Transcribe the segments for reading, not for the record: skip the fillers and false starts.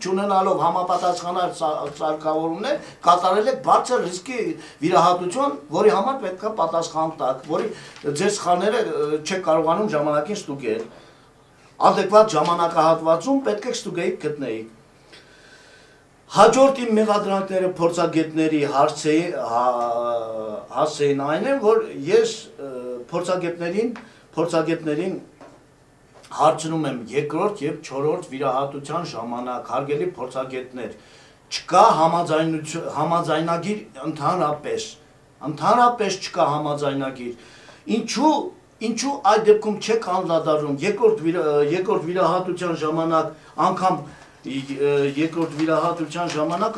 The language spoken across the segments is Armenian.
չունենալով համապատասխանար սարքավորումներ, կատարել եք բարձր ռիսկի վիրահատություն, որի համար պետք է պատասխան տաք, որի ձեր սխալները չեք կարողանում ժամանակին ստուգել։ Adekvat ժամանակահատվածում պետք է ստուգեիք գտնեիք։ Հաջորդ իմ մեղադրանքները փորձագետների հասցեին այն են, որ ես փորձագետներին հարցնում եմ երկրորդ և չորրորդ վիրահատության ժամանակ, հարգելի փորձագետներ, չկա համաձայնագիր ընդհանրապես չկա համաձայնագիր, ինչու այդ դեպքում չեք անդրադառնում երկրորդ վիրահատության ժամանակ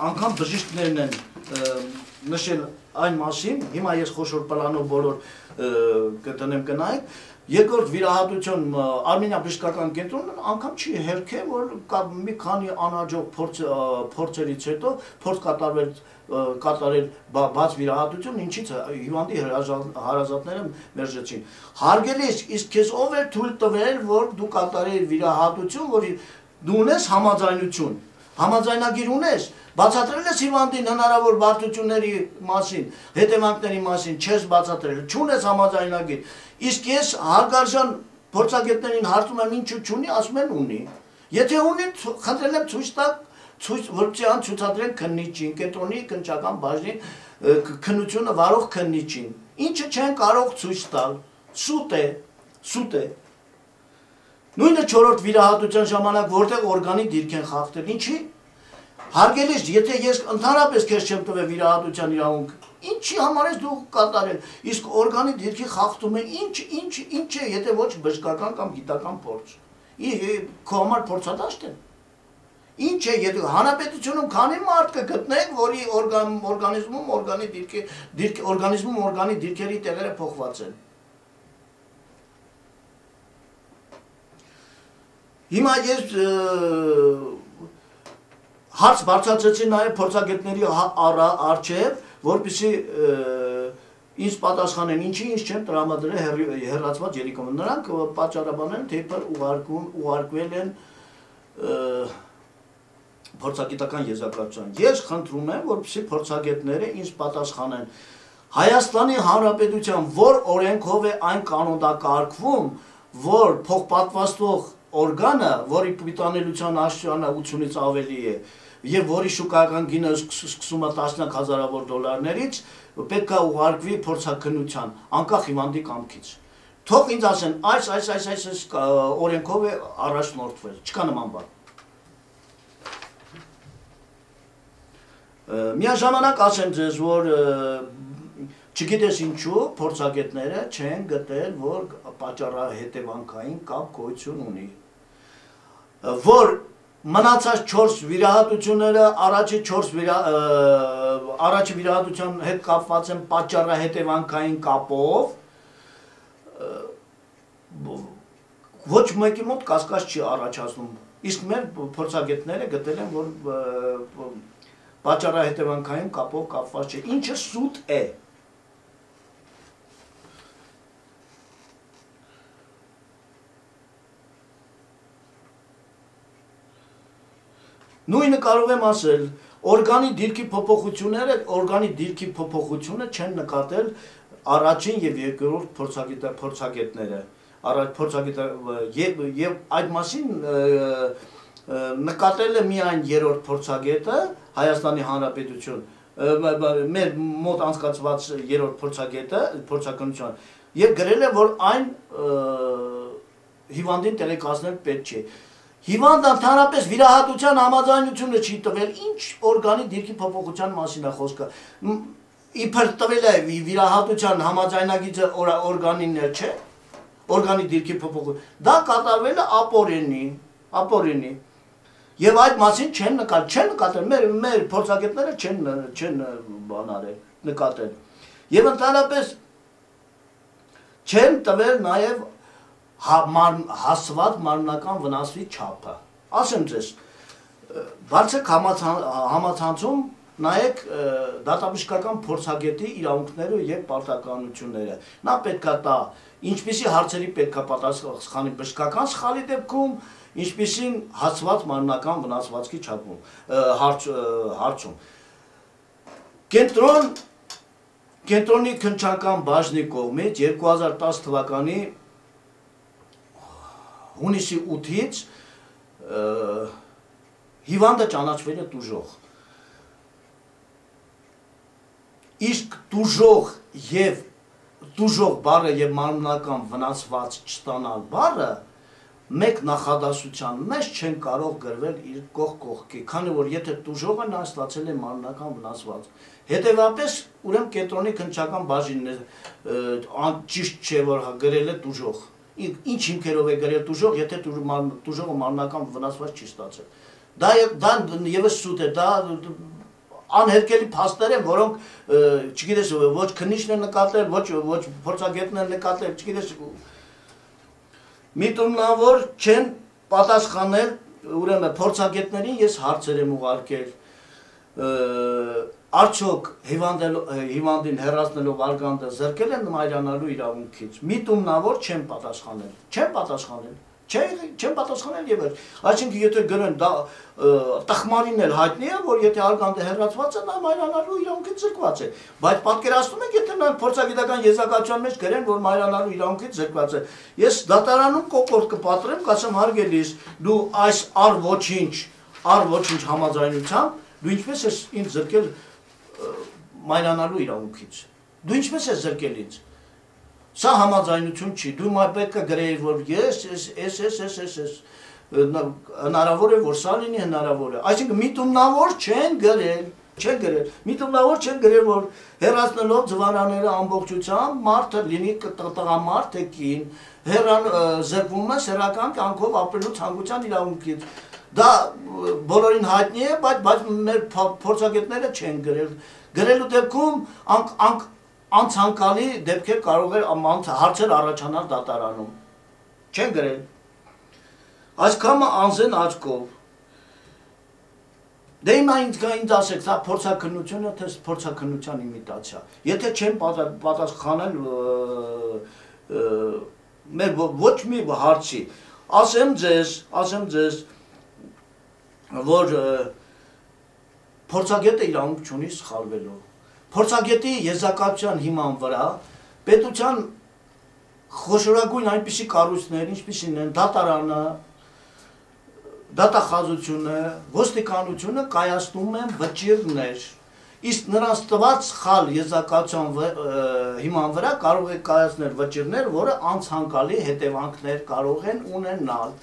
անգամ բժիշկներն են նշել այն մասին, հիմա ես խոշոր պլանով բոլոր կտնեմ կնայեք, երկրորդ վիրահատություն Արմենիա բժշկական կենտրոնն անգամ չի հերքել, որ մի քանի անհաջող փորձերից հետո փորձ կատարել բաց վիրահատություն, ինչից հիվանդի հարազատները մերժեցին։ Հարգելիս, իսկ քեզ ով էր թույլ տվել, որ դու կատարեիր վիրահատություն, որ դու ունես համաձայնություն, համաձայնագիր ունես, բացատրել ես հիվանդին հնարավոր բարդությունների մասին, հետևանքների մասին, չես բացատրել, չունես համաձայնագիր, իսկ ես հարգարժան փորձագետներին հարցում եմ ինչու չունի, ասում են ունի, եթե ունի, խնդրել եմ ցույց տալ, որպեսզի ան ցուցադրեն քննիչին, կենտրոնի քննչական բաժնի քննությունը վարող քննիչին, ինչը չեն կարող ցույց տալ, սուտ է, նույնը չորրորդ վիրահատության ժամանակ որտեղ օրգանի դիրք են խախտել, ինչի, հարգելիս, եթե ես ընդհանրապես քեզ չեմ տվել վիրահատության իրավունք, ինչի համար ես դու կատարել, իսկ օրգանի դիրքի խախտում է ինչ է, եթե ոչ բժշկական կամ գիտական փորձ, քո համար փորձադաշտ է, ինչ է, եթե հանրապետությունում քանի մարդ կգտնեք, որի օրգանիզմում օրգանի դիրքերի տեղերը փոխված են։ Հիմա ես հարց բարձրացրեցի նաև փորձագետների առջև, որպեսզի ինձ պատասխանեն, ինչի ինձ չեն տրամադրել հեռացված ելիկումը։ Նրանք պատճառաբանել են, թե ուղարկվել են փորձագիտական եզրակացության։ Ես խնդրում եմ, որպեսզի փորձագետները ինձ պատասխանեն Հայաստանի Հանրապետության որ օրենքով է այն կանոնակարգվում, որ փոխպատվաստող օրգանը, որի պիտանելիության աշխարհը 80-ից ավելի է, եւ որի շուկայական գինը սկսում է տասնյակ հազարավոր դոլարներից, պետք է ուղարկվի փորձաքննության, անկախ հիվանդի կամքից։ Թող ինձ ասեն, այս օրենքով է առաջնորդվել, չկա նման բան։ Միաժամանակ ասեմ ձեզ, որ չգիտես ինչու փորձագետները չեն գտել, որ պատճառահետևանքային կապ գոյություն ունի, որ մնացած 4 վիրահատությունները առաջի վիրահատության հետ կապված են պատճառահետևանքային կապով, ոչ մեկի մոտ կասկած չի առաջացնում, իսկ մեր փորձագետները գտել են, որ պատճառահետևանքային կապով կապված չէ, ինչը սուտ է։ Նույնը կարող եմ ասել, օրգանի դիրքի փոփոխությունը չեն նկատել առաջին և երկրորդ փորձագետները, և այդ մասին նկատել է միայն երրորդ փորձագետը, Հայաստանի Հանրապետություն, մեր մոտ անցկացված երրորդ փորձաքննության, և գրել է, որ այն հիվանդին տեղեկացնել պետք չէ։ Հիվանդը ընդհանրապես վիրահատության համաձայնությունը չի տվել, ինչ օրգանի դիրքի փոփոխության մասին է խոսքը։ Իբր տվել է վիրահատության համաձայնագիծը օրգանին չէ, օրգանի դիրքի փոփոխություն, դա կատարվել է ապօրինի, և այդ մասին չեն նկատել, մեր փորձագետները չեն նկատել, և ընդհանրապես չեն տվել նաև հասցված մարմնական վնասի չափը։ Ասեմ ձեզ, բարձր համացանցում նայեք դատաբժշկական փորձագետի իրավունքները և պարտականությունները։ Նա պետք է տա ինչպիսի հարցերի պետք է պատասխանի բժշկական սխալի դեպքում ինչպիսին հացված մարմնական վնասվածքի հարցում։ Կենտրոնի քննչական բաժնի կողմից 2010 թվականի հունիսի 8-ից հիվանդը ճանաչվել է տուժող։ Իսկ տուժող բառը եւ մարմնական վնասված չստանալ բառը մեկ նախադասության մեջ չեն կարող գրվել իր կողքի, քանի որ եթե տուժողը նա ստացել է մարմնական վնասված։ Հետևաբար, ուրեմն կենտրոնի քննչական բաժինն է ճիշտ չէ, որ գրել է տուժող։ Ինչ հիմքերով է գրել տուժող, եթե տուժողը մարմնական վնասված չի ստացել։ Դա եւս սուտ է, դա անհերքելի փաստեր են, որոնք չգիտես ոչ քննիչն է նկատել, ոչ փորձագետն է նկատել, չգիտես միտումնավոր չեն պատասխանել, ուրեմն փորձագետներին ես հարցեր եմ ուղարկել, արդյոք հիվանդին հեռացնելով արգանդը զրկել են մայրանալու իրավունքից, միտումնավոր չեն պատասխանել եւ այսինքն եթե գրեն դա տխմարին էլ հայտնի է, որ եթե արգանդը հեռացված է, նա մայրանալու իրավունքից զրկված է, բայց պատկերացնում եք, եթե նրանք փորձագիտական եզրակացության մեջ գրեն, որ մայրանալու իրավունքից զրկված է, ես դատարանում կոկորդ կպատրեմ, կասեմ հարգելիս, դու այս առ ոչինչ համաձայնությամբ, դու ինչպես ես ինձ զրկել մայրանալու իրավունքից, դու ինչպես ես զրկել ինձ, սա համաձայնություն չի, դու պետք է գրեիր, որ ես, հնարավոր է, որ սա լինի հնարավոր է, այսինքն միտումնավոր չեն գրել, որ հեռացնելով ձվարանները ամբողջությամբ, մարդը լինի տղամարդ թե կին, զրկվում է սեռական կյանքով ապրելու ցանկության իրավունքից, դա բոլորին հայտնի է, բայց մեր փորձագետները չեն գրել, գրելու դեպքում անցանկալի դեպքեր կարող է հարցեր առաջանալ դատարանում, չեն գրել, այսքանը անզեն աչքով, դե հիմա ինձ ասեք, սա փորձաքննություն է, թե փորձաքննության իմիտացիա, եթե չեն պատասխանել մեր ոչ մի հարցի, ասեմ ձեզ, որ փորձագետը իրավունք չունի սխալվելու, փորձագետի եզրակացության հիման վրա պետության խոշորագույն այնպիսի կառույցներ, ինչպիսին են դատարանը, դատախազությունը, ոստիկանությունը կայացնում են վճիռներ, իսկ նրանց տված սխալ եզրակացության հիման վրա կարող է կայացնել վճիռներ, որը անցանկալի հետևանքներ կարող են ունենալ,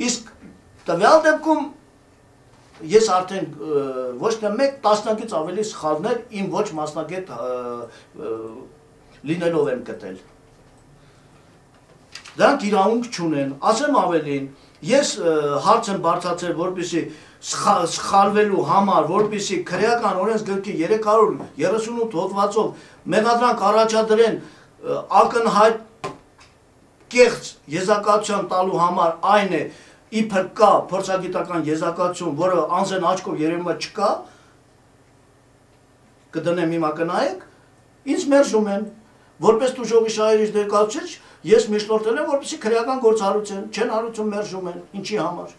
իսկ տվյալ դեպքում ես արդեն ոչ թե մեկ տասնյակից ավելի սխալներ իմ ոչ մասնագետ լինելով եմ գտել։ Դրանք իրավունք չունեն, ասեմ ավելին, ես հարց եմ բարձրացրել, որպեսզի սխալվելու համար, որպեսզի քրեական օրենսգրքի 338 հոդվածով մեղադրանք առաջադրեն ակնհայտ կեղծ եզրակացության տալու համար այն է, իբր կա փորձագիտական եզրակացություն, որը անզեն աչքով երևում է չկա, կդնեմ հիմա կնայեք, ինձ մերժում են, որպես տուժողի շահերի ներկայացուցիչ, ես միջնորդել եմ, որպեսզի քրեական գործառույթ չեն հարուցում, մերժում են, ինչի համար։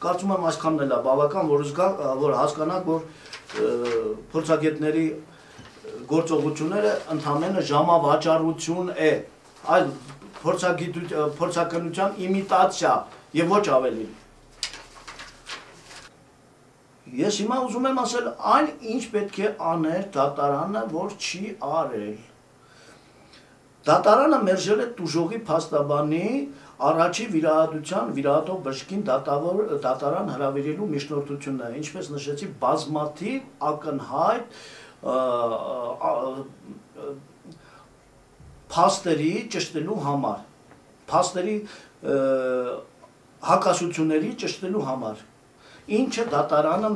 Կարծում եմ այսքանն էլ է բավական, որ հասկանանք, որ փորձագետների գործողությունները ընդամենը ժամավաճառություն է, այլ փորձակնության իմիտացիա եւ ոչ ավելին։ Ես հիմա ուզում եմ ասել այն ինչ պետք է աներ դատարանը, որ չի արել։ Դատարանը մերժել է տուժողի փաստաբանի առաջի վիրահատության վիրահատող բժշկին դատարան հրավիրելու միջնորդությունը, ինչպես նշեցի, բազմաթիվ ակնհայտ փաստերի ճշտելու համար, փաստերի հակասությունների ճշտելու համար, ինչը դատարանը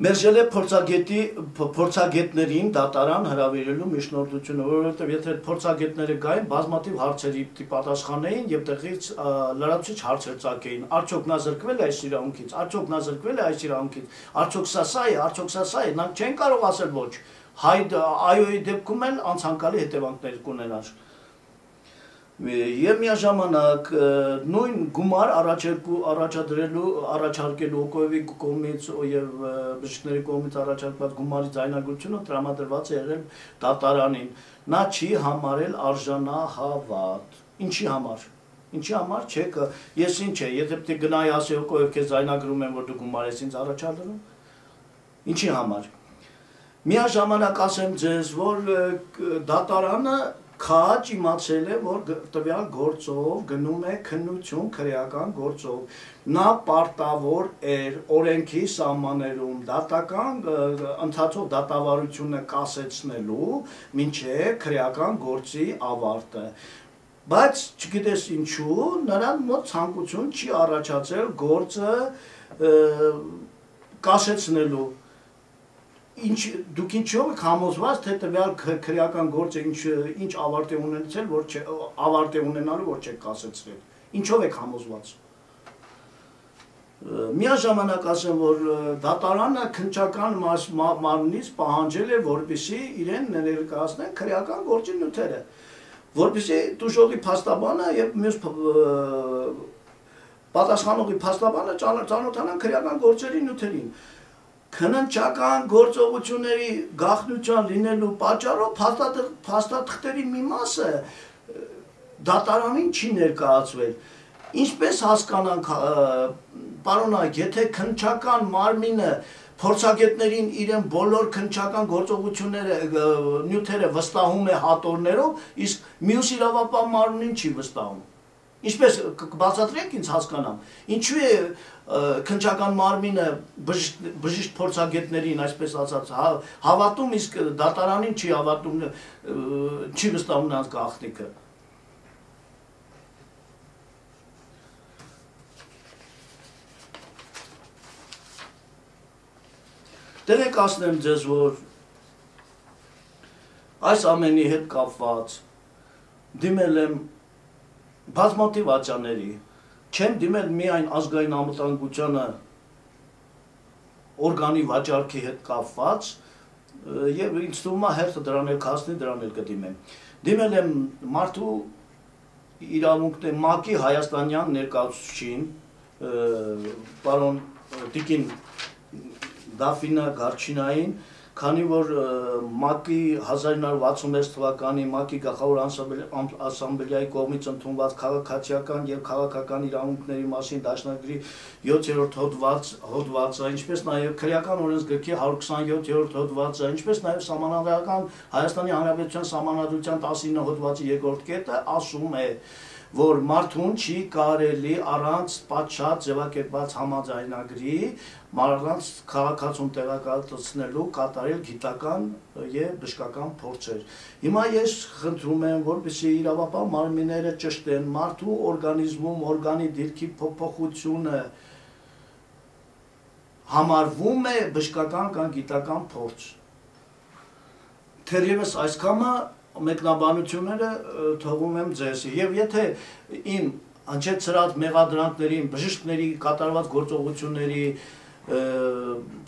մերժել է փորձագետներին դատարան հրավիրելու միջնորդությունը, որովհետև եթե փորձագետները գային, բազմաթիվ հարցերի պատասխանեին եւ տեղից լրացուցիչ հարցեր ծագեին, արդյոք նա զրկվել է այս իրավունքից, արդյոք նա զրկվել է այս իրավունքից, արդյոք սա է, արդյոք սա է, նրանք չեն կարող ասել ոչ, այոյի դեպքում էլ անցանկալի հետևանքներ կունենար, Եվ միաժամանակ նույն գումար առաջարկելու օկովի կողմից եւ բժիշկների կողմից առաջարկված գումարի ձայնագրությունը տրամադրված է եղել դատարանին։ Նա չի համարել արժանահավատ։ Ինչի համար։ Ինչի համար չէ, ես ինչ է, եթե պետք է գնայի ասի օկով քեզ ձայնագրում եմ, որ դու գումար ես ինձ առաջադրում։ Ինչի համար։ Միաժամանակ ասեմ ձեզ, որ դատարանը քաջ իմացել է, որ տվյալ գործով գնում է քննություն քրեական գործով։ Նա պարտավոր էր օրենքի սահմաններում դատական ընթացող դատավարությունը կասեցնելու մինչև քրեական գործի ավարտը։ Բայց չգիտես ինչու, նրան մոտ ցանկություն չի առաջացել գործը կասեցնելու։ Դուք ինչով եք համոզված, թե տվյալ քրեական գործը ինչ ավարտ է ունեցել, ավարտ է ունենալու, որ չեք կասեցրել։ Ինչով եք համոզված։ Միաժամանակ ասեմ, որ դատարանը քննչական մարմնից պահանջել է, որպեսզի իրեն ներկայացնեն քրեական գործի նյութերը, որպեսզի դժողի փաստաբանը եւ մյուս պատասխանողի փաստաբանը ծանոթանան քրեական գործերի նյութերին։ Քննչական գործողությունների գաղտնիության լինելու պատճառով փաստաթղթերի մի մասը դատարանին չի ներկայացվել։ Ինչպես հասկանանք, պարոնայք, եթե քննչական մարմինը փորձագետներին իրեն բոլոր քննչական գործողությունները նյութերը վստահում է հատորներով, իսկ մյուս իրավապահ մարմնին չի վստահում։ Ինչպես բացատրեք ինձ հասկանամ, ինչու է քննչական մարմինը բժիշկ փորձագետներին, այսպես ասած, հավատում, իսկ դատարանին չի հավատում, չի վստահում նրանց գաղտնիքը։ Տերեք ասնեմ ձեզ, որ այս ամենի հետ կապված դիմել եմ բազմաթիվ ատյանների, չեմ դիմել միայն ազգային անվտանգությանը օրգանի վաճառքի հետ կապված եւ ինձ թվում է հերթը դրան էլ կհասնի, դրան էլ կդիմեմ։ Դիմել եմ մարդու իրավունքների ՄԱԿ-ի հայաստանյան ներկայացուցչին, պարոն Տիկին Դաֆինա Գարչինային, քանի որ ՄԱԿ-ի 1966 թվականի ՄԱԿ-ի գլխավոր ասամբլեայի կողմից ընդունված քաղաքացիական եւ քաղաքական իրավունքների մասին դաշնագրի 7-րդ հոդվածը, ինչպես նաեւ քրեական օրենսգրքի 127-րդ հոդվածը, ինչպես նաեւ Սահմանադրական Հայաստանի Հանրապետության Սահմանադրության 19 հոդվածի 2-րդ կետը ասում է, որ մարդուն չի կարելի առանց պատշաճ ձևակերպված համաձայնագրի առանց քաղաքացուն տեղեկացնելու կատարել գիտական եւ բժշկական փորձեր։ Հիմա ես խնդրում եմ, որպեսզի իրավապահ մարմինները ճշտեն մարդու օրգանիզմում օրգանի դիրքի փոփոխությունը համարվում է բժշկական կամ գիտական փորձ։ Թերևս այսքանը մեկնաբանությունները թողում եմ ձեզ, եւ եթե իմ անչեցրած մեղադրանքներին, բժիշկների կատարված գործողությունների,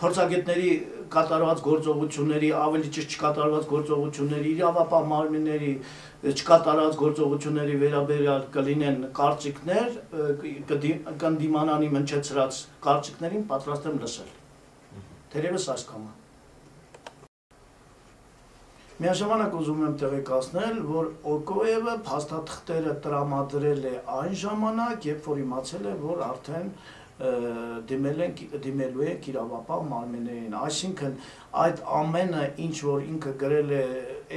փորձագետների կատարված գործողությունների, ավելի ճիշտ չկատարված գործողությունների, իրավապահ մարմինների չկատարված գործողությունների վերաբերյալ կլինեն կարծիքներ, կընդդիմանան իմ հնչեցրած կարծիքներին, պատրաստ եմ լսել։ Թերևս այսքանը։ Միաժամանակ ուզում եմ տեղեկացնել, որ Օկոևը փաստաթղթերը տրամադրել է այն ժամանակ, երբ որ իմացել է, որ արդեն դիմելու է իրավապահ մարմիններին, այսինքն այդ ամենը, ինչ որ ինքը գրել է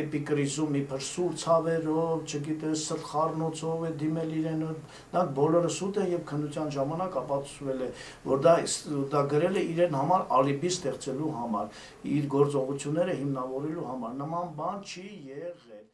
էպիկրիզում իբր սուր ցավերով, չգիտես, սրտխառնոցով է դիմել իրեն, դա բոլորը սուտ են եւ քննության ժամանակ ապացուցվել է, որ դա գրել է իրեն համար ալիբի ստեղծելու համար, իր գործողությունները հիմնավորելու համար, նման բան չի եղել։